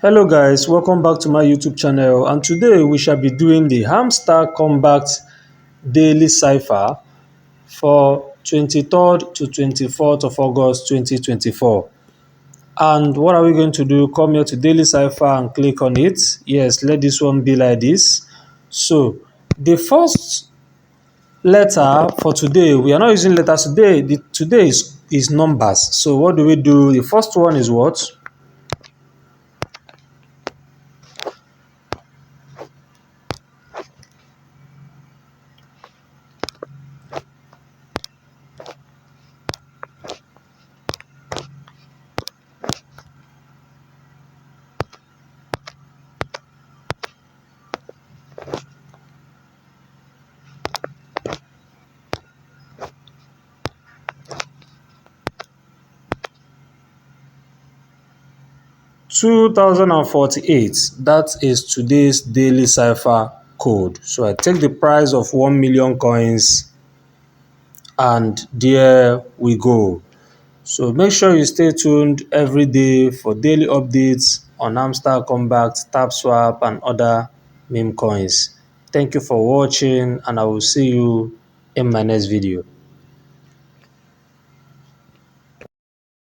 Hello guys, welcome back to my YouTube channel, and today we shall be doing the Hamster Combat daily cipher for 23rd to 24th of August 2024. And what are we going to do? Come here to daily cipher and click on it. Yes, let this one be like this. So the first letter for today, we are not using letters today. Today is numbers. So what do we do? The first one is what? 2048. That is today's daily cipher code. So I take the price of 1 million coins and there we go. So make sure you stay tuned every day for daily updates on Hamster Combat, Tapswap and other meme coins. Thank you for watching, and I will see you in my next video.